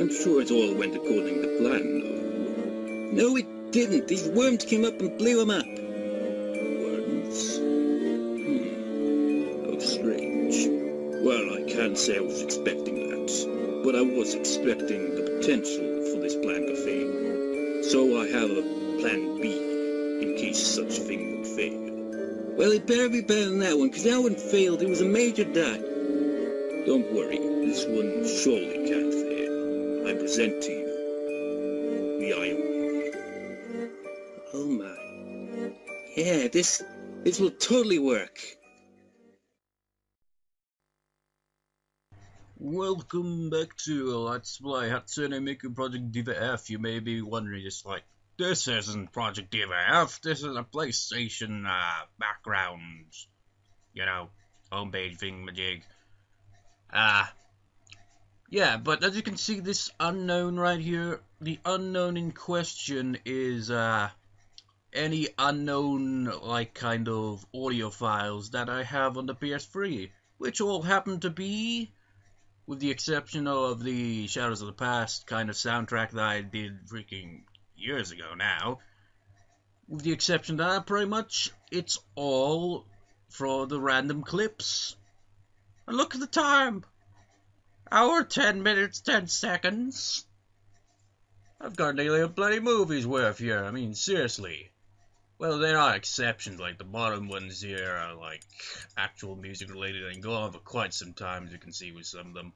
I'm sure it all went according to plan, though. No, it didn't. These worms came up and blew him up. Worms? How strange. Well, I can't say I was expecting that, but I was expecting the potential for this plan to fail. So I have a plan B, in case such a thing would fail. Well, it better be better than that one, because that one failed. It was a major dot. Don't worry, this one surely can't fail. I present to you the Ione. Oh my. Yeah, this will totally work. Welcome back to Let's Play Hatsune Miku Project Diva F. You may be wondering, just like, this isn't Project Diva F, this is a PlayStation background, you know, homepage thingamajig. Yeah, but as you can see, this unknown right here, the unknown in question is any unknown, like, kind of audio files that I have on the PS3, which all happen to be, with the exception of the Shadows of the Past kind of soundtrack that I did freaking years ago now. With the exception that pretty much it's all for the random clips. And look at the time! Hour, 10 minutes, 10 seconds. I've got nearly a bloody movie's worth here, I mean, seriously. Well, there are exceptions, like the bottom ones here are like actual music related and go on for quite some time, as you can see with some of them.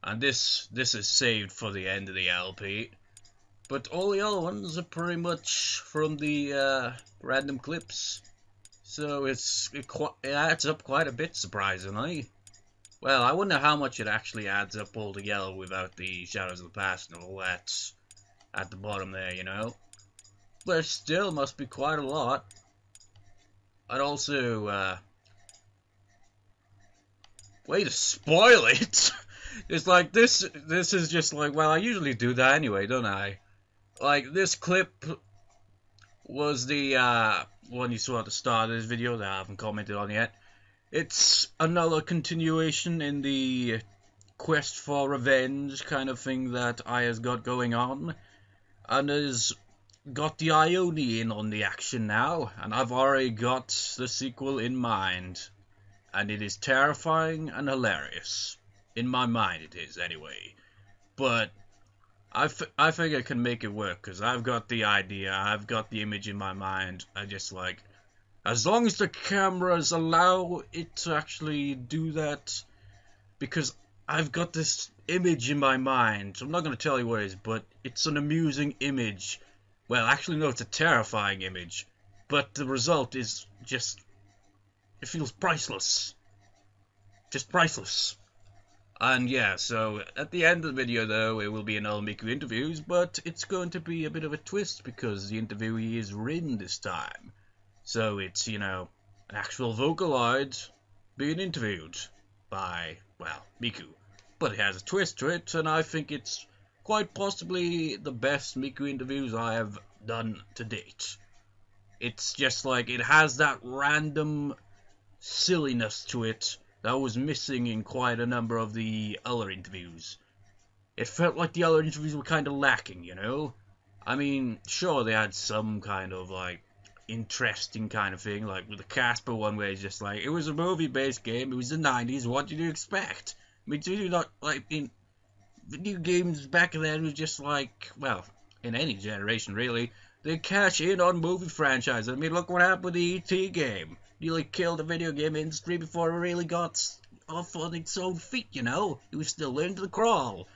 And this is saved for the end of the LP. But all the other ones are pretty much from the random clips. So it adds up quite a bit, surprisingly. Well, I wonder how much it actually adds up altogether without the Shadows of the Past and all that at the bottom there, you know. But it still must be quite a lot. I'd also, way to spoil it! It's like, this is just like, well, I usually do that anyway, don't I? Like, this clip was the, one you saw at the start of this video that I haven't commented on yet. It's another continuation in the quest for revenge kind of thing that Aya's got going on. And has got the Ione in on the action now, and I've already got the sequel in mind. And it is terrifying and hilarious. In my mind it is, anyway. But I think I can make it work, because I've got the idea, I've got the image in my mind. I just like, as long as the cameras allow it to actually do that, because I've got this image in my mind. I'm not going to tell you what it is, but it's an amusing image. Well, actually no, it's a terrifying image. But the result is just, it feels priceless. Just priceless. And yeah, so at the end of the video though, it will be another Miku interviews, but it's going to be a bit of a twist because the interviewee is Rin this time. So it's, you know, an actual Vocaloid being interviewed by, well, Miku. But it has a twist to it, and I think it's quite possibly the best Miku interviews I have done to date. It's just like, it has that random silliness to it that was missing in quite a number of the other interviews. It felt like the other interviews were kind of lacking, you know? I mean, sure, they had some kind of, like, interesting kind of thing, like with the Casper one where it's just like, it was a movie-based game, it was the 90s, what did you expect? I mean, do you not, like, in video games back then was just like, well, in any generation, really, they cash in on movie franchises. I mean, look what happened with the E.T. game. Nearly killed the video game industry before it really got off on its own feet, you know? It was still learning to crawl.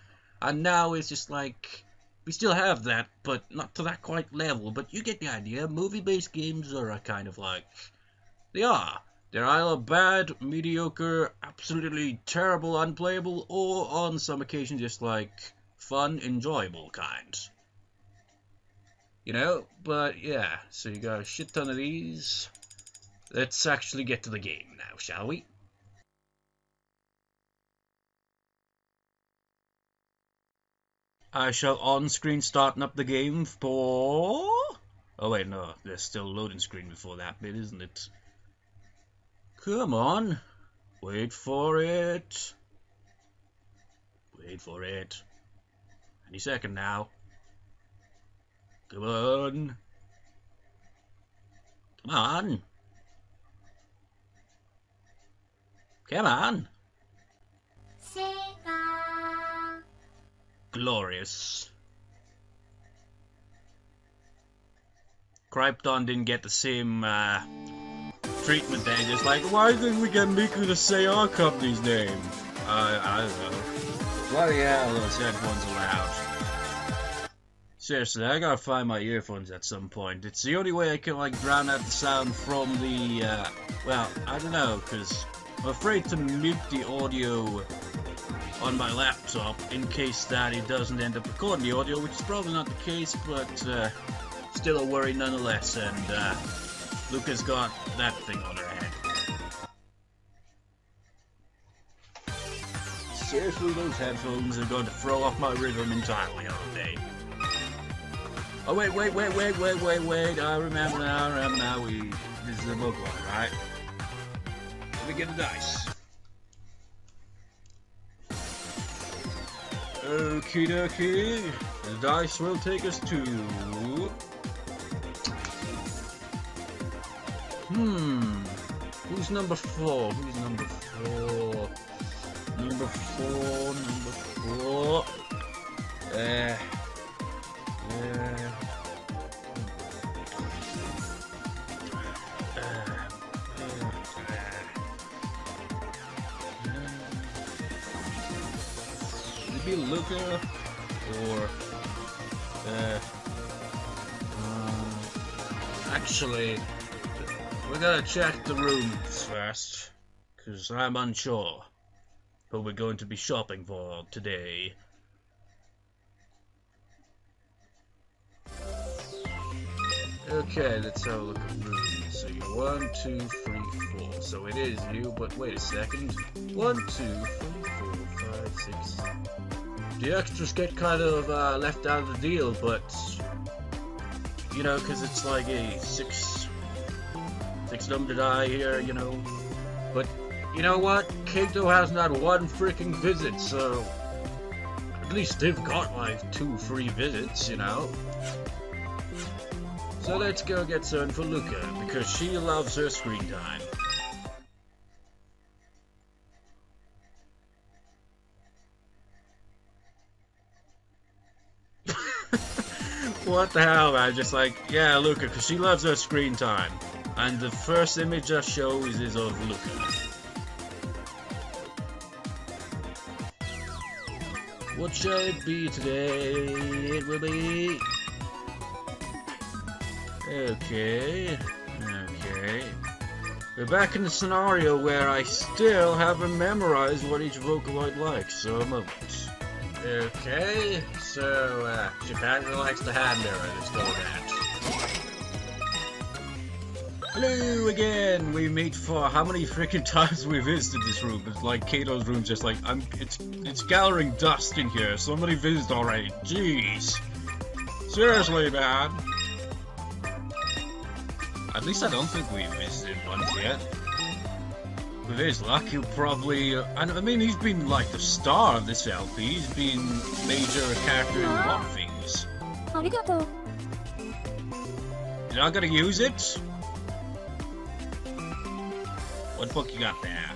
And now it's just like, we still have that, but not to that quite level. But you get the idea. Movie-based games are a kind of like, they are. They're either bad, mediocre, absolutely terrible, unplayable, or on some occasions just like fun, enjoyable kind. You know? But yeah, so you got a shit ton of these. Let's actually get to the game now, shall we? I shall on-screen starting up the game for... Oh wait, no, there's still a loading screen before that bit, isn't it? Come on, wait for it. Wait for it. Any second now. Come on. Come on. Come on. Glorious. Krypton didn't get the same treatment there. Just like, why didn't we get Miku to say our company's name? I don't know. Bloody hell, those headphones are loud. Seriously, I gotta find my earphones at some point. It's the only way I can like drown out the sound from the, well, I don't know, because I'm afraid to mute the audio on my laptop in case that it doesn't end up recording the audio, which is probably not the case, but still a worry nonetheless, and Luca's got that thing on her head. Seriously, those headphones are going to throw off my rhythm entirely all day. Oh wait, I remember now, this is the book one, right? Let me get the dice. Okie dokie, the dice will take us to... Who's number 4? Who's number 4? Number 4. Would it be Luca or actually, we gotta check the rooms first, because I'm unsure who we're going to be shopping for today. Okay, let's have a look at rooms. So you're 1, 2, 3, 4. So it is you, but wait a second. 1, 2, 3, 4, 5, 6. The extras get kind of left out of the deal, but you know, because it's like a six numbered die here, you know. But you know what? Kato has not one freaking visit, so at least they've got like 2 free visits, you know. So let's go get some for Luca, because she loves her screen time. What the hell, man? Just like, yeah, Luca, because she loves her screen time. And the first image I show is of Luca. What shall it be today? It will be... Okay. We're back in the scenario where I still haven't memorized what each Vocaloid likes, so a moment. Okay, so, Japan likes the hand mirror, let's go with that. Hello again! We meet for how many freaking times we visited this room? It's like Kato's room's just like, it's gathering dust in here. Somebody visited already. Jeez. Seriously, man. At least I don't think we visited once yet. With his luck, he'll probably... I mean, he's been like the star of this LP. He's been major character in a lot of things. Arigato. You're not gonna use it? What book you got there?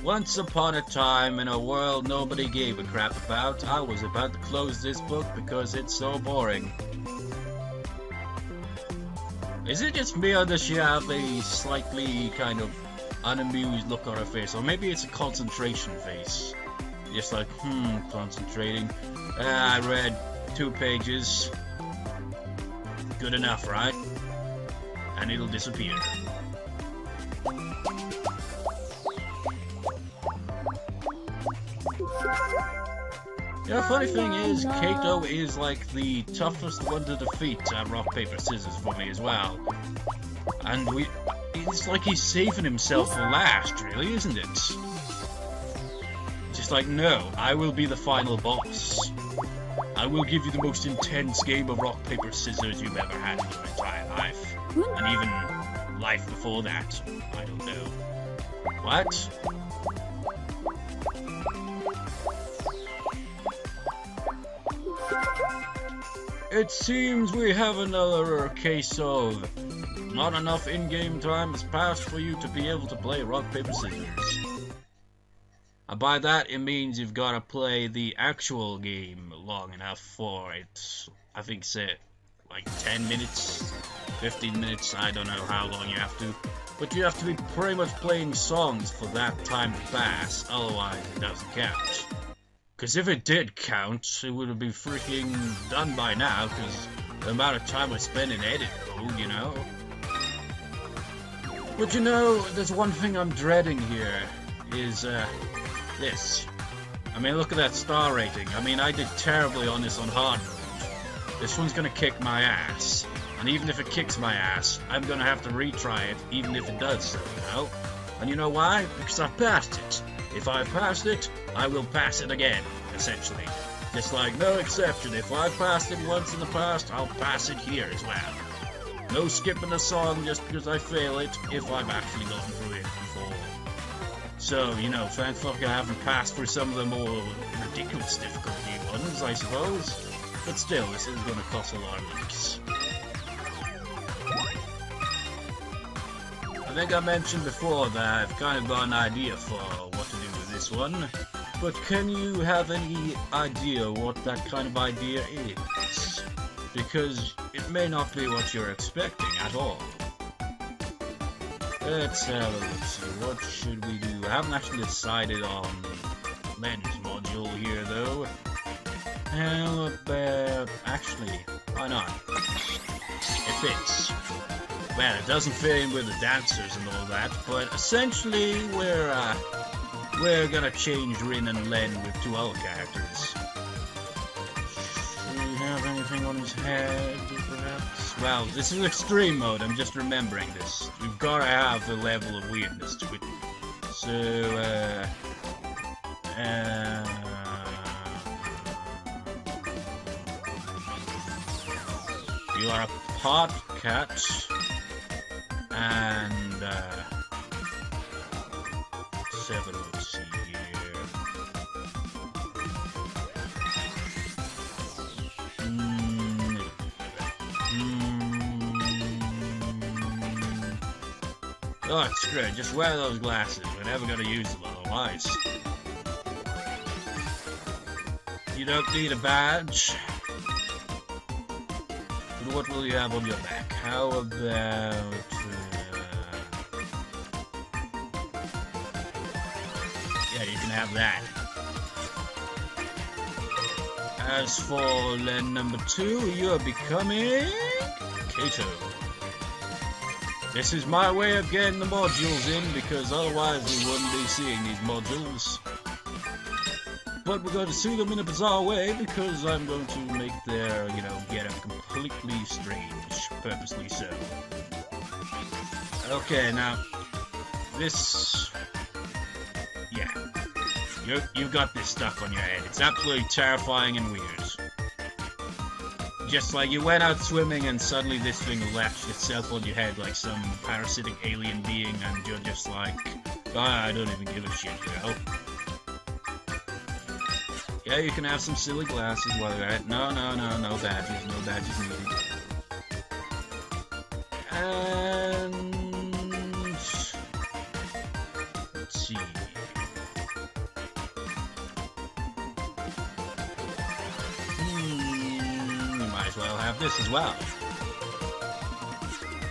Once upon a time, in a world nobody gave a crap about, I was about to close this book because it's so boring. Is it just me, or does she have a slightly kind of unamused look on her face? Or maybe it's a concentration face. Just like, concentrating. I read 2 pages. Good enough, right? And it'll disappear. Yeah, funny thing is, Kato is like the toughest one to defeat at rock, paper, scissors for me as well. And it's like he's saving himself for last, really, isn't it? Just like, no, I will be the final boss. I will give you the most intense game of rock, paper, scissors you've ever had in your entire life. And even life before that. I don't know. What? it seems we have another case of not enough in-game time has passed for you to be able to play rock, paper, scissors. And by that, it means you've got to play the actual game long enough for it. I think, say, like 10 minutes, 15 minutes, I don't know how long you have to. But you have to be pretty much playing songs for that time to pass, otherwise it doesn't count. Because if it did count, it would have been freaking done by now, because the amount of time I spend in edit mode, you know? But you know, there's one thing I'm dreading here, is, this. I mean, look at that star rating. I mean, I did terribly on this on hard mode. This one's gonna kick my ass. And even if it kicks my ass, I'm gonna have to retry it, even if it does so, you know? And you know why? Because I've passed it. If I've passed it, I will pass it again, essentially. Just like, no exception. If I've passed it once in the past, I'll pass it here as well. No skipping a song just because I fail it, if I've actually gotten through it before. So, you know, thank fuck I haven't passed through some of the more ridiculous difficulty ones, I suppose. But still, this is going to cost a lot of licks. I think I mentioned before that I've kind of got an idea for what to do with this one. But can you have any idea what that kind of idea is? Because it may not be what you're expecting at all. Let's have a look, see, what should we do? I haven't actually decided on lens module here though. How about, actually, why not? It fits. Well, it doesn't fit in with the dancers and all that, but essentially we're gonna change Rin and Len with two other characters. Do we have anything on his head, perhaps? Well, this is extreme mode, I'm just remembering this. We've gotta have a level of weirdness to it. So, you are a pot cat, and, 7, let's see here. Oh, screw it, just wear those glasses, we're never gonna use them otherwise. You don't need a badge. But what will you have on your back? How about... yeah, you can have that. As for Len number 2, you're becoming... Kato. This is my way of getting the modules in, because otherwise we wouldn't be seeing these modules. But we're going to see them in a bizarre way, because I'm going to make their, you know, get-up completely strange. Purposely so. Okay, now, this... yeah. You've got this stuck on your head. It's absolutely terrifying and weird. Just like you went out swimming and suddenly this thing latched itself on your head like some parasitic alien being, and you're just like, oh, I don't even give a shit, you know? Yeah, you can have some silly glasses while you're at it. No badges, no badges needed. And... let's see... might as well have this as well.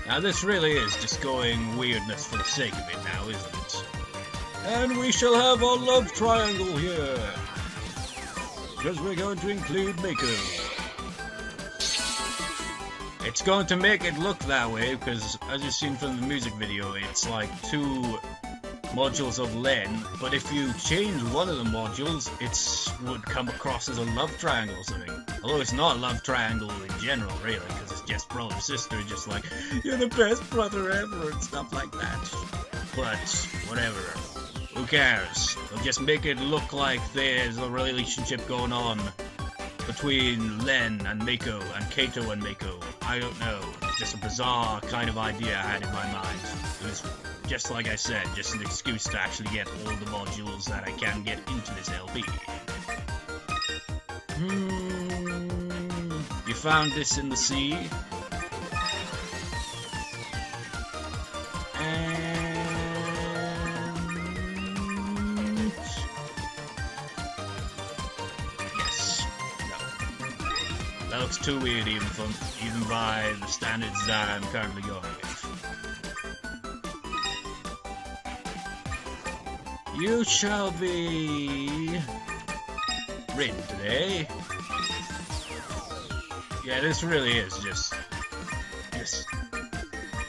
Now this really is just going weirdness for the sake of it now, isn't it? And we shall have our love triangle here! Because we're going to include Miku. It's going to make it look that way, because as you've seen from the music video, it's like 2 modules of Len, but if you change one of the modules, it would come across as a love triangle or something. Although it's not a love triangle in general, really, because it's just brother-sister, just like, you're the best brother ever, and stuff like that. But, whatever. Who cares? They'll just make it look like there's a relationship going on between Len and Mako, and Kato and Mako. I don't know. It's just a bizarre kind of idea I had in my mind. It was, just like I said, just an excuse to actually get all the modules that I can get into this LP. You found this in the sea. And yes, no. That looks too weird even by the standards that I'm currently going with. You shall be written today. Yeah, this really is just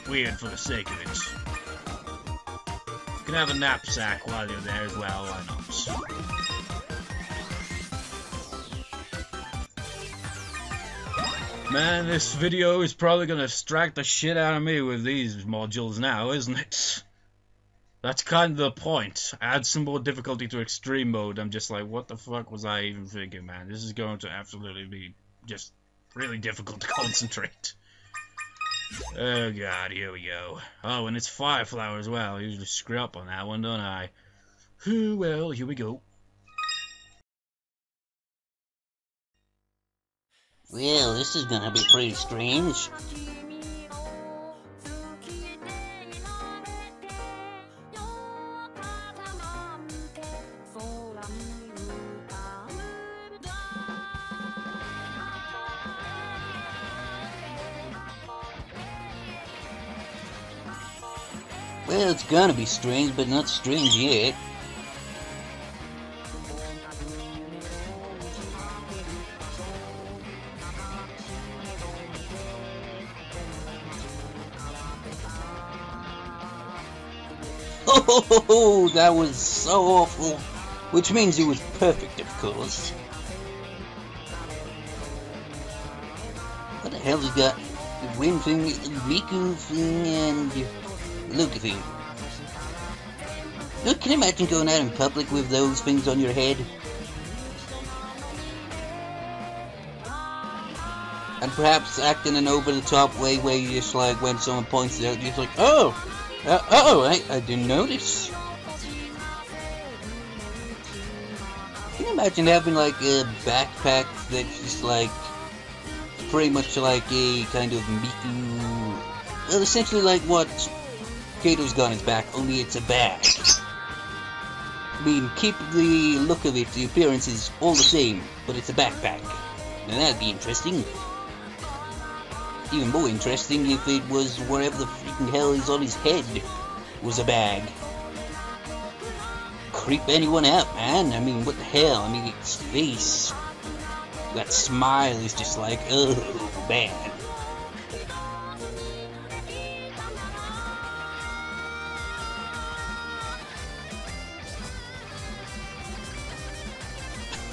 weird for the sake of it. You can have a knapsack while you're there as well, why not? Man, this video is probably gonna distract the shit out of me with these modules now, isn't it? That's kind of the point. Add some more difficulty to extreme mode. I'm just like, what the fuck was I even thinking, man? This is going to absolutely be just really difficult to concentrate. Oh god, here we go. Oh, and it's Fireflower as well. I usually screw up on that one, don't I? Well, here we go. Well, this is gonna be pretty strange. Well, it's gonna be strange, but not strange yet. Oh, that was so awful. Which means it was perfect, of course. What the hell has got the wind thing, the Miku thing, and Luca thing? Look, can you imagine going out in public with those things on your head? And perhaps acting an over-the-top way where you just like, when someone points it out, you're just like, oh! I didn't notice. Can you imagine having like a backpack that's just like pretty much like a kind of Miku, well, essentially like what Kato's got on his back, only it's a bag. I mean, keep the look of it, the appearance is all the same, but it's a backpack. Now that'd be interesting. Even more interesting if it was whatever the freaking hell is on his head was a bag. Creep anyone out, man. I mean, what the hell? I mean, its face, that smile is just like, oh, man.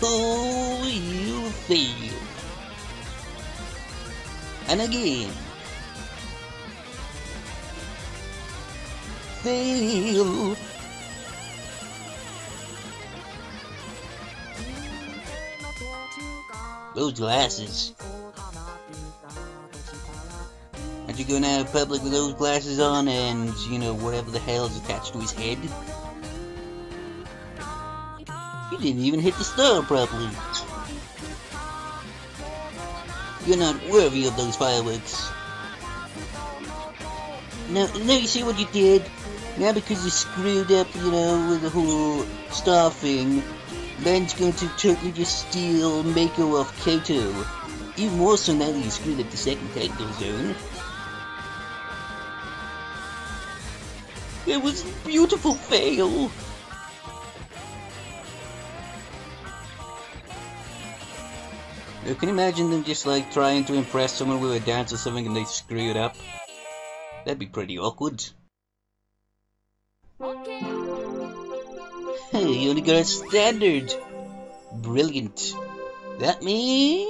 Oh, you fail. And again. Fail. Those glasses. Aren't you going out in public with those glasses on and, you know, whatever the hell is attached to his head? You didn't even hit the star properly. You're not worthy of those fireworks. Now you see what you did? Now because you screwed up, you know, with the whole star thing, Ben's going to totally just steal Mako off Kato. Even more so now that you screwed up the second technical zone. It was a beautiful fail. Now, can you imagine them just like trying to impress someone with a dance or something and they screw it up? That'd be pretty awkward. Hey, you only got a standard. Brilliant. That means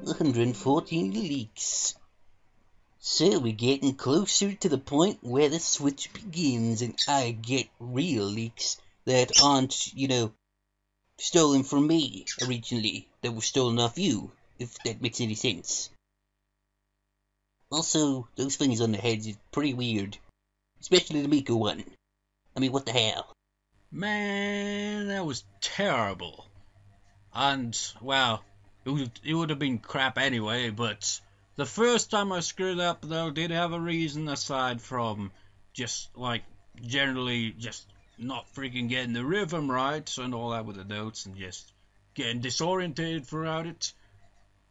114 leaks. So we're getting closer to the point where the switch begins and I get real leaks that aren't, you know, stolen from me originally, that were stolen off you, if that makes any sense. Also, those things on the heads is pretty weird. Especially the Miku one. I mean, what the hell? Man, that was terrible. And, well, it would have been crap anyway, but the first time I screwed up, though, did have a reason aside from just, like, generally just not freaking getting the rhythm right and all that with the notes and just getting disorientated throughout it.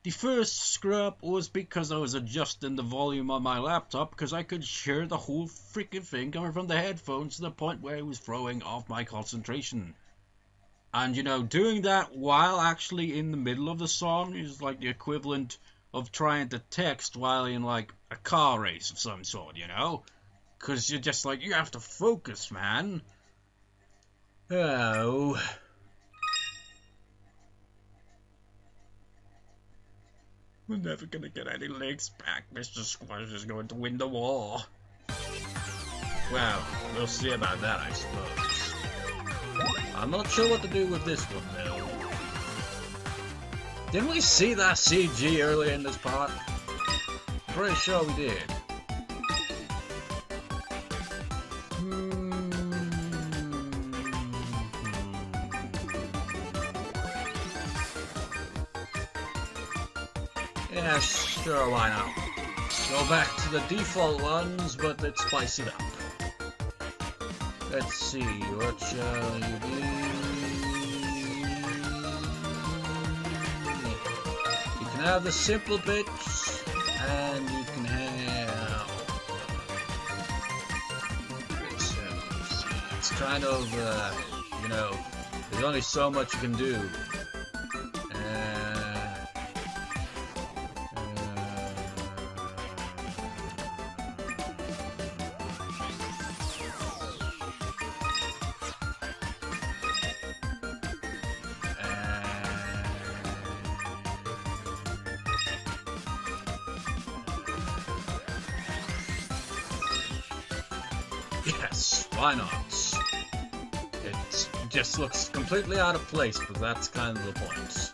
The first screw-up was because I was adjusting the volume on my laptop because I could hear the whole freaking thing coming from the headphones to the point where it was throwing off my concentration. And, you know, doing that while actually in the middle of the song is like the equivalent of trying to text while in, like, a car race of some sort, you know? Because you're just like, you have to focus, man. Oh... We're never gonna get any legs back. Mr. Squash is going to win the war. Well, we'll see about that, I suppose. I'm not sure what to do with this one, though. Didn't we see that CG earlier in this part? Pretty sure we did. Yeah, sure, why not? Go back to the default ones, but let's spice it up. Let's see, what shall you be? You can have the simple bits, and you can have... It's kind of, you know, there's only so much you can do. Yes, why not? It just looks completely out of place, but that's kind of the point.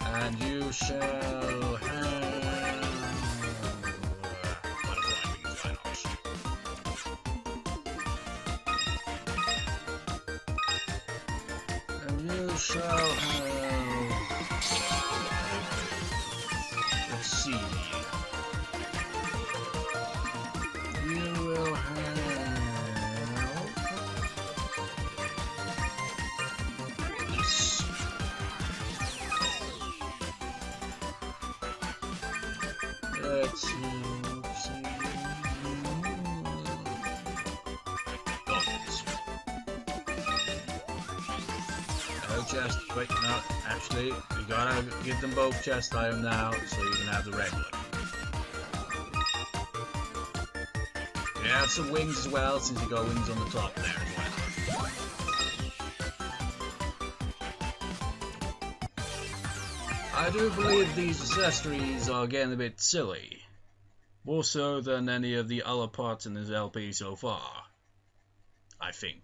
And you shall have... butterfly wings, why not? And you shall have... Let's see. You will have... Let's see. No chest. Wait, no. Actually, we gotta give them both chest item now, so you can have the regular. You have some wings as well, since you got wings on the top there as well. I do believe these accessories are getting a bit silly. More so than any of the other parts in this LP so far. I think.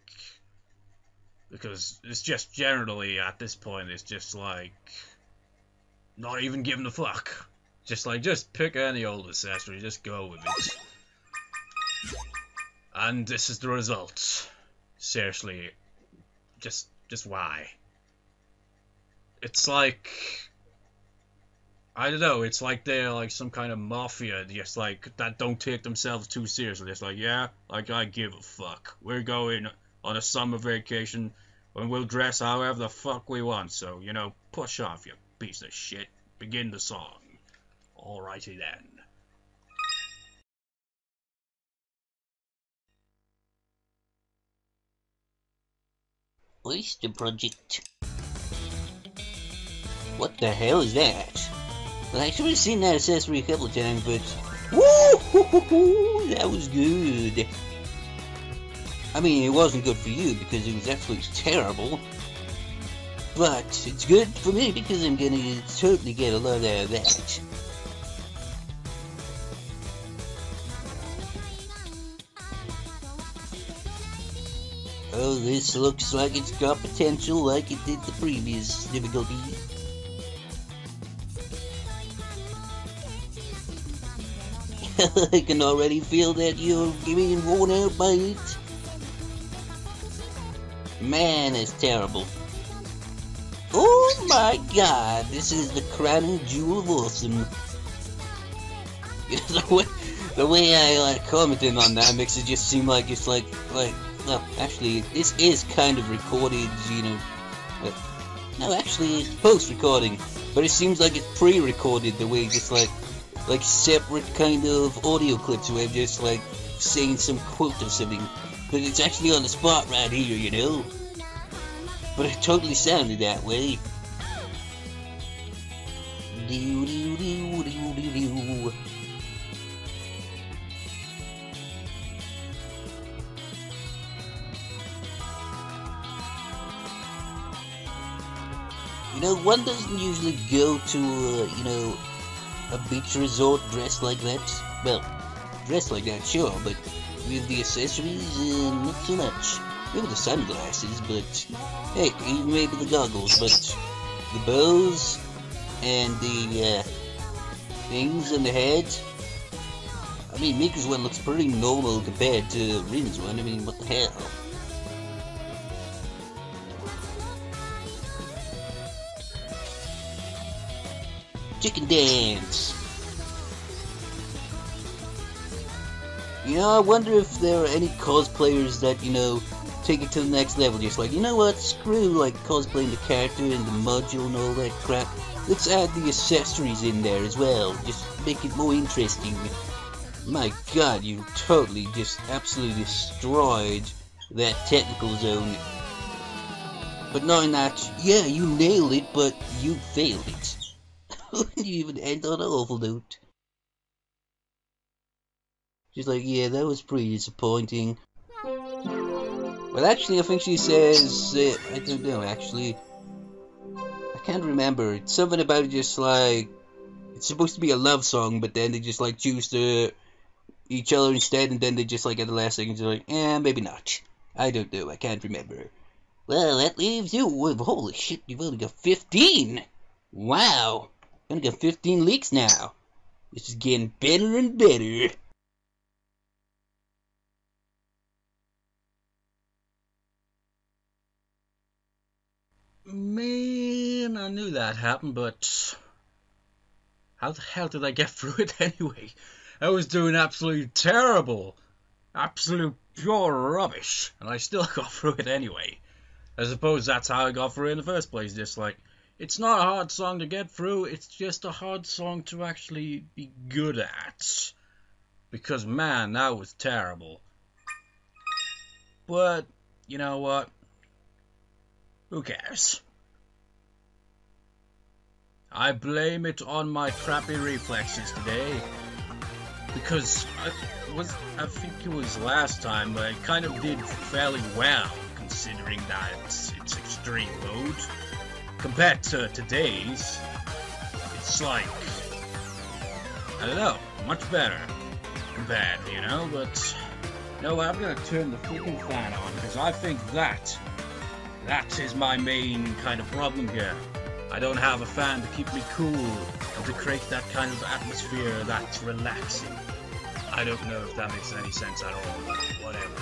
Because it's just generally, at this point, it's just like... not even giving a fuck. Just like, just pick any old accessory, just go with it. And this is the result. Seriously. Just why? It's like... I don't know, it's like they're like some kind of mafia, just like, that don't take themselves too seriously. It's like, yeah, like I give a fuck. We're going on a summer vacation, and we'll dress however the fuck we want, so, you know, push off, you piece of shit. Begin the song. Alrighty then. Oyster Project. What the hell is that? Well, I've actually seen that accessory a couple of times, but woo, that was good. I mean, it wasn't good for you because it was absolutely terrible. But it's good for me because I'm gonna totally get a lot out of that. Oh, this looks like it's got potential like it did the previous difficulty. I can already feel that you're getting worn out by it. Man, it's terrible. Oh my god, this is the crowning jewel of awesome. The way I commented on that makes it just seem like it's like, well, actually, this is kind of recorded, you know, no, actually, it's post-recording, but it seems like it's pre-recorded, the way just like separate kind of audio clips where I'm just like saying some quote or something, but it's actually on the spot right here, you know, but it totally sounded that way. Do do do do do do. You know, one doesn't usually go to, you know, a beach resort dressed like that. Well, dressed like that, sure, but with the accessories, not so much. Maybe the sunglasses, but heck, even maybe the goggles, but the bows and the things on the head. I mean, Miku's one looks pretty normal compared to Rin's one. I mean, what the hell? Chicken dance. You know, I wonder if there are any cosplayers that, you know, take it to the next level. Just like, you know what, screw like cosplaying the character and the module and all that crap. Let's add the accessories in there as well. Just make it more interesting. My god, you totally just absolutely destroyed that technical zone. But knowing that, yeah, you nailed it, but you failed it. You even end on an awful note. She's like, yeah, that was pretty disappointing. Well, actually, I think she says, I don't know, actually. I can't remember. It's something about just like, it's supposed to be a love song, but then they just like choose to each other instead, and then they just like at the last second, they're like, maybe not. I don't know, I can't remember. Well, that leaves you with, holy shit, you've only got 15! Wow! Only got 15 leaks now. This is getting better and better. Man, I knew that happened, but how the hell did I get through it anyway? I was doing absolutely terrible. Absolute pure rubbish. And I still got through it anyway. I suppose that's how I got through it in the first place. Just like, it's not a hard song to get through, it's just a hard song to actually be good at. Because man, that was terrible. But, you know what? Who cares? I blame it on my crappy reflexes today. Because I think it was last time, I kind of did fairly well, considering that it's extreme mode. Compared to today's, it's like, I don't know, much better compared, you know, but no, I'm gonna turn the freaking fan on, because I think that is my main kind of problem here. I don't have a fan to keep me cool and to create that kind of atmosphere that's relaxing. I don't know if that makes any sense at all, but whatever.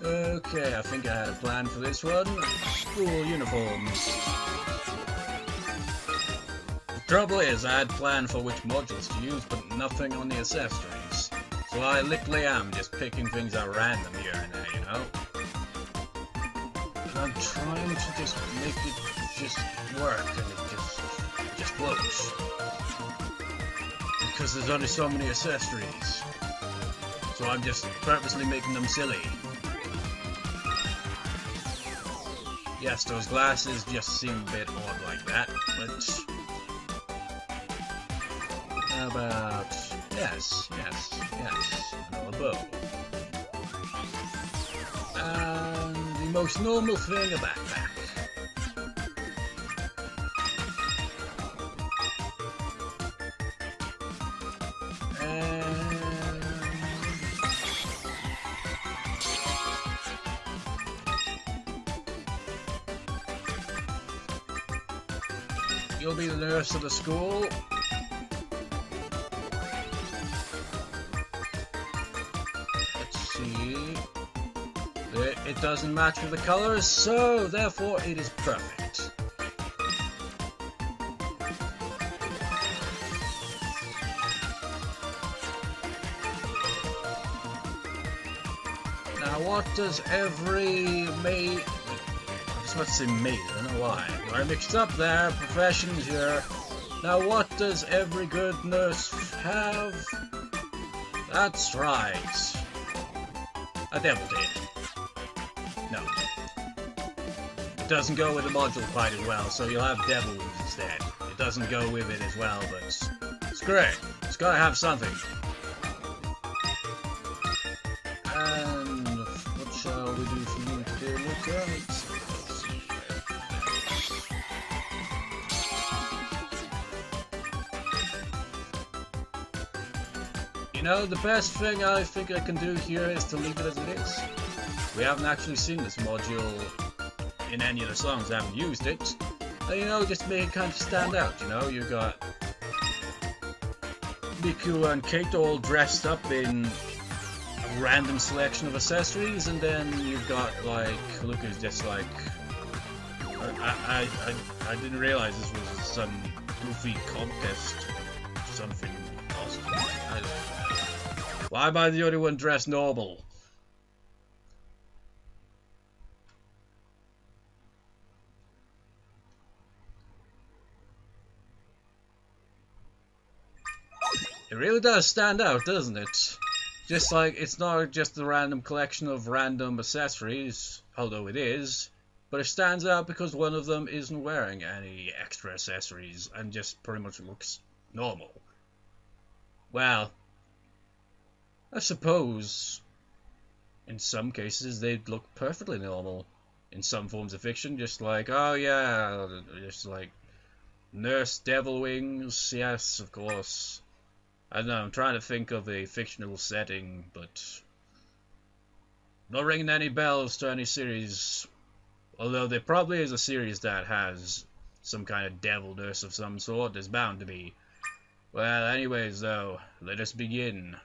Okay, I think I had a plan for this one. School uniforms. The trouble is, I had planned for which modules to use, but nothing on the accessories. So I literally am just picking things at random here and there, you know? And I'm trying to just make it just work, and it just floats. Because there's only so many accessories. So I'm just purposely making them silly. Yes, those glasses just seem a bit odd like that, but how about yes, another bow. And the most normal thing, a backpack. You'll be the nurse of the school. Let's see. It doesn't match with the colors, so therefore it is perfect. Now what does every maid... I was about to say maid, I don't know why. I mixed up there, professions here. Now what does every good nurse have? That's right. A devil did. No. It doesn't go with the module quite as well, so you'll have devil wings instead. It doesn't go with it as well, but it's great. It's gotta have something. And what shall we do for you today, Lieutenant? You know, the best thing I think I can do here is to leave it as it is. We haven't actually seen this module in any of the songs, I haven't used it. And, you know, just make it kind of stand out, you know? You've got Miku and Kate all dressed up in a random selection of accessories, and then you've got, like, Luca's just like... I didn't realize this was some goofy contest or something awesome. I don't know. Why am I the only one dressed normal? It really does stand out, doesn't it? Just like, it's not just a random collection of random accessories, although it is, but it stands out because one of them isn't wearing any extra accessories and just pretty much looks normal. Well, I suppose in some cases they'd look perfectly normal. In some forms of fiction, just like, oh yeah, just like Nurse Devil Wings, yes, of course. I don't know, I'm trying to think of a fictional setting, but not ringing any bells to any series. Although there probably is a series that has some kind of devil nurse of some sort, there's bound to be. Well, anyways though, let us begin.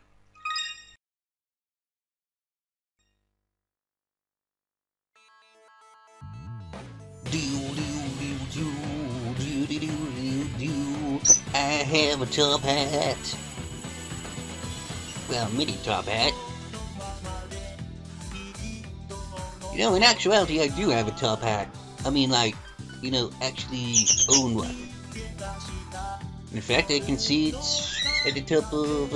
I have a top hat. Well, mini top hat. You know, in actuality, I do have a top hat. I mean, like, you know, actually own one. In fact, I can see it at the top of,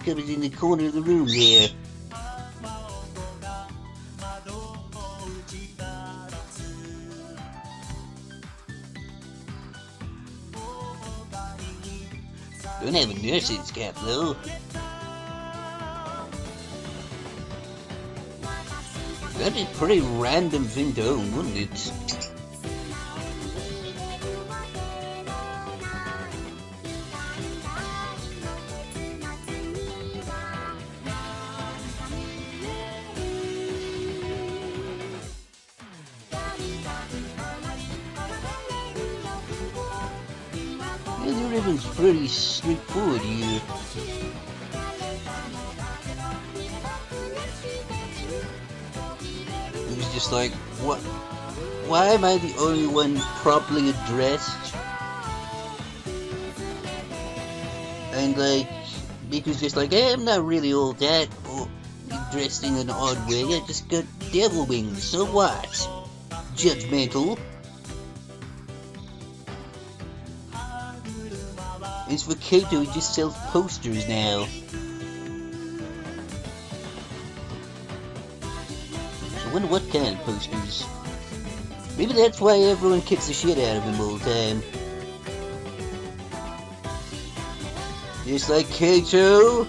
comes in the corner of the room there. Don't have a nurse's cap, though. That'd be a pretty random thing to own, wouldn't it? Yeah, the ribbon's pretty straightforward here. It was just like, what? Why am I the only one properly dressed? And like, Miku's just like, hey, I'm not really all that dressed in an odd way. I just got devil wings, so what? Judgmental. As for Kato, he just sells posters now. I wonder what kind of posters. Maybe that's why everyone kicks the shit out of him all the time. Just like Kato?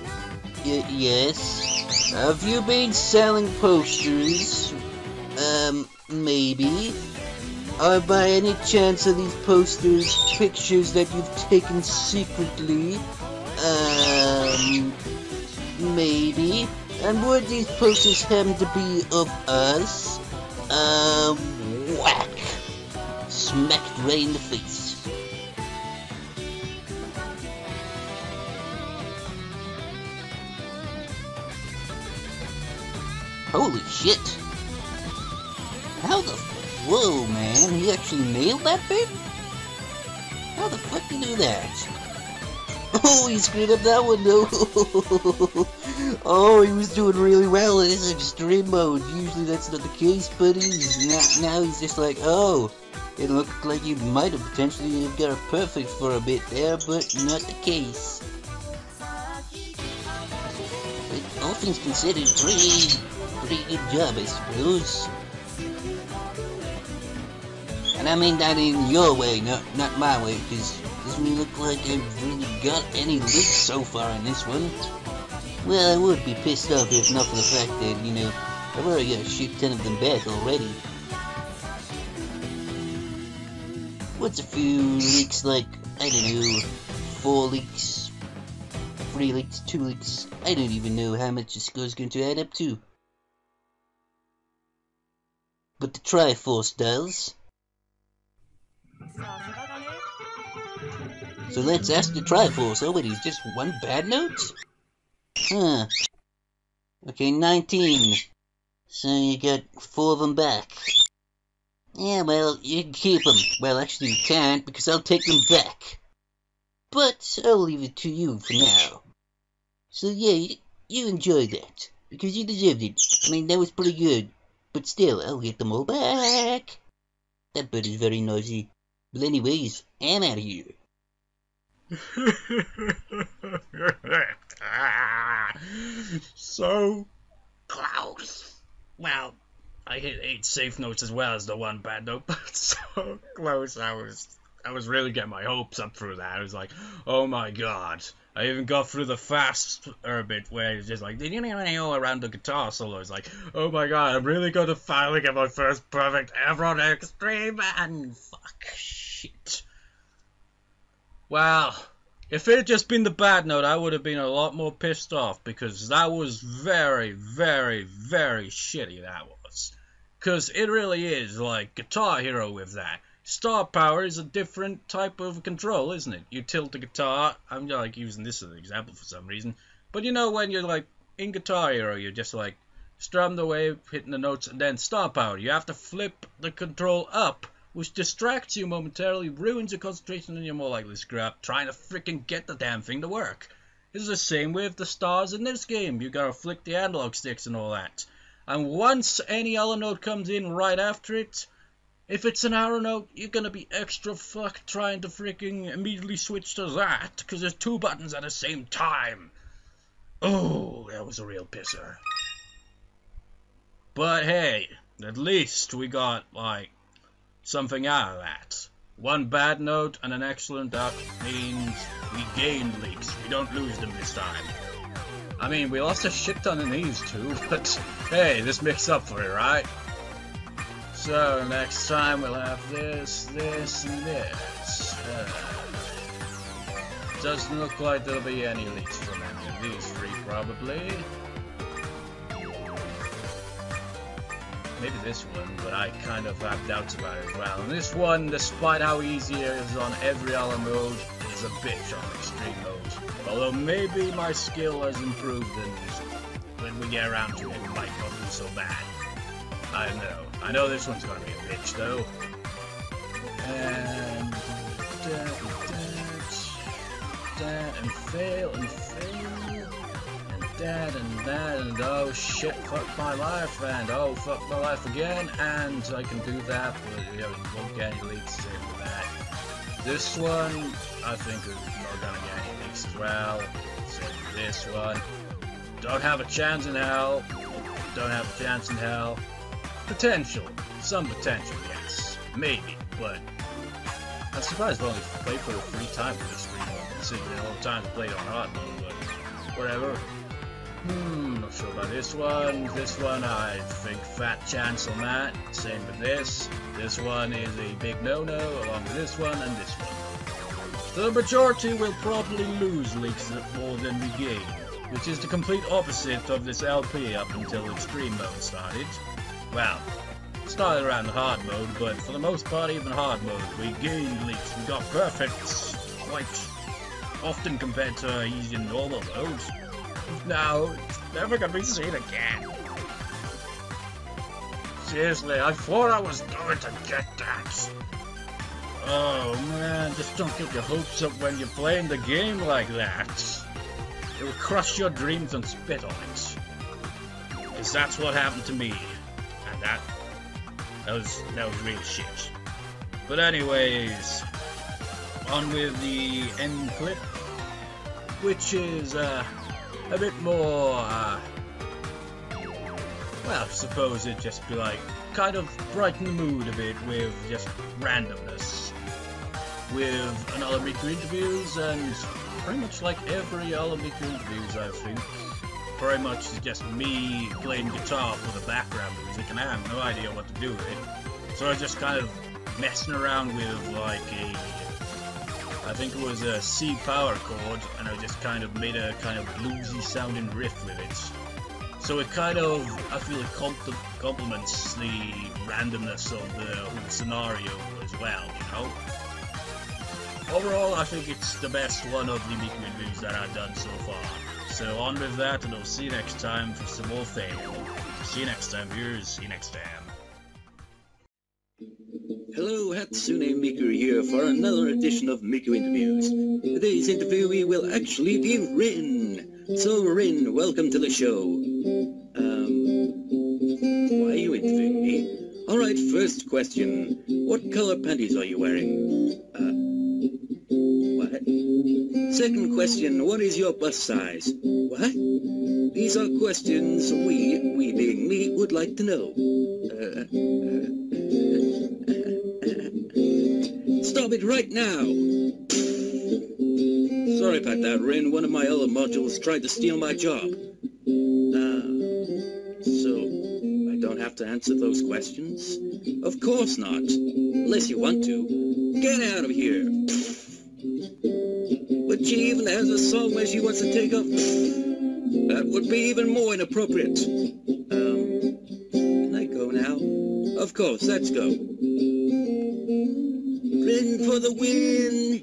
Yes. Have you been selling posters? Maybe. Are by any chance of these posters pictures that you've taken secretly? Maybe. And would these posters happen to be of us? Whack. smacked right in the face. Holy shit! How the... Whoa, man, he actually nailed that bit? How the fuck did he do that? Oh, he screwed up that one though. Oh, he was doing really well in his extreme mode. Usually that's not the case, buddies. Now he's just like, oh, it looked like you might have potentially got a perfect for a bit there, but not the case. But all things considered, pretty good job, I suppose. And I mean that in your way, not my way, because it doesn't really look like I've really got any leaks so far in this one. Well, I would be pissed off if not for the fact that, you know, I've already got a shit ton of them back already. What's a few leaks like, I don't know, 4 leaks, 3 leaks, 2 leaks, I don't even know how much the score's going to add up to. But the Triforce does. So let's ask the Triforce. Oh wait, he's just one bad note? Huh. Okay, 19. So you got 4 of them back. Yeah, well, you can keep them. Well, actually you can't, because I'll take them back. But I'll leave it to you for now. So yeah, you enjoy that. Because you deserved it. I mean, that was pretty good. But still, I'll get them all back. That bird is very noisy. But anyways, I'm out of here. So close. Well, I hit 8 safe notes as well as the 1 bad note, but so close. I was really getting my hopes up through that. I was like, oh my god. I even got through the fast bit where it's just like, did you know around the guitar solo? It's like, oh my god, I'm really gonna finally get my first perfect ever on Extreme, and fuck, shit. Well, if it had just been the bad note, I would have been a lot more pissed off, because that was very, very, very shitty, that was. Because it really is like Guitar Hero with that. Star power is a different type of control, isn't it? You tilt the guitar. I'm like using this as an example for some reason. But you know when you're like in Guitar Hero, you're just like strummed away, hitting the notes, and then star power. You have to flip the control up, which distracts you momentarily, ruins your concentration, and you're more likely to screw up trying to freaking get the damn thing to work. It's the same with the stars in this game. You gotta flick the analog sticks and all that. And once any other note comes in right after it, if it's an arrow note, you're gonna be extra fucked trying to freaking immediately switch to that, because there's 2 buttons at the same time. Oh, that was a real pisser. But hey, at least we got, like, something out of that. 1 bad note and an excellent up means we gained leaks. We don't lose them this time. I mean, we lost a shit ton of these too, but hey, this makes up for it, right? So next time we'll have this, this, and this. Doesn't look like there'll be any leaks from any of these 3 probably. Maybe this one, but I kind of have doubts about it as well. And this one, despite how easy it is on every other mode, is a bitch on extreme mode. Although maybe my skill has improved and when we get around to it, it might not be so bad. I don't know. I know this one's gonna be a bitch though. And that, and fail, and fail, and that, and oh shit, fuck my life, and oh fuck my life again, and I can do that, but you know, won't get any leaks in that. This one, I think is not gonna get any leaks as well. Same with this one. Don't have a chance in hell. Don't have a chance in hell. Potential. Some potential, yes. Maybe, but I'm surprised I've only played for it 3 times in this stream, considering all the times I played on hard mode, but whatever. Not sure about this one. This one, I think fat chance on that. Same with this. This one is a big no-no, along with this one and this one. The majority will probably lose leaks more than we gain, which is the complete opposite of this LP up until Extreme Mode started. Well, started around hard mode, but for the most part, even hard mode, we gained leaps. We got perfects quite often compared to easy and normal modes. Now, it's never gonna be seen again. Seriously, I thought I was going to get that. Oh man, just don't get your hopes up when you're playing the game like that. It will crush your dreams and spit on it. Because that's what happened to me. And that was real shit. But anyways, on with the end clip, which is a bit more, well, I suppose it'd just be like, kind of brighten the mood a bit with just randomness. With another Miku interviews, and pretty much like every other Miku interviews, I think. Pretty much is just me playing guitar for the background music, and I have no idea what to do with it. So I was just kind of messing around with like I think it was a C power chord, and I just kind of made a kind of bluesy sounding riff with it. So it kind of, I feel it complements the randomness of the whole scenario as well, you know? Overall, I think it's the best one of the Miku interviews that I've done so far. So on with that, and I'll see you next time for some more fame. See you next time, viewers. See you next time. Hello, Hatsune Miku here for another edition of Miku Interviews. Today's interviewee will actually be Rin. So Rin, welcome to the show. Why are you interviewing me? Alright, first question. What color panties are you wearing? What? Second question, what is your bust size? What? These are questions we being me, would like to know. Stop it right now! Sorry about that, Rin. One of my other modules tried to steal my job. So I don't have to answer those questions? Of course not. Unless you want to. Get out of here! But she even has a song where she wants to take off. That would be even more inappropriate. Can I go now? Of course, let's go. Rin for the win!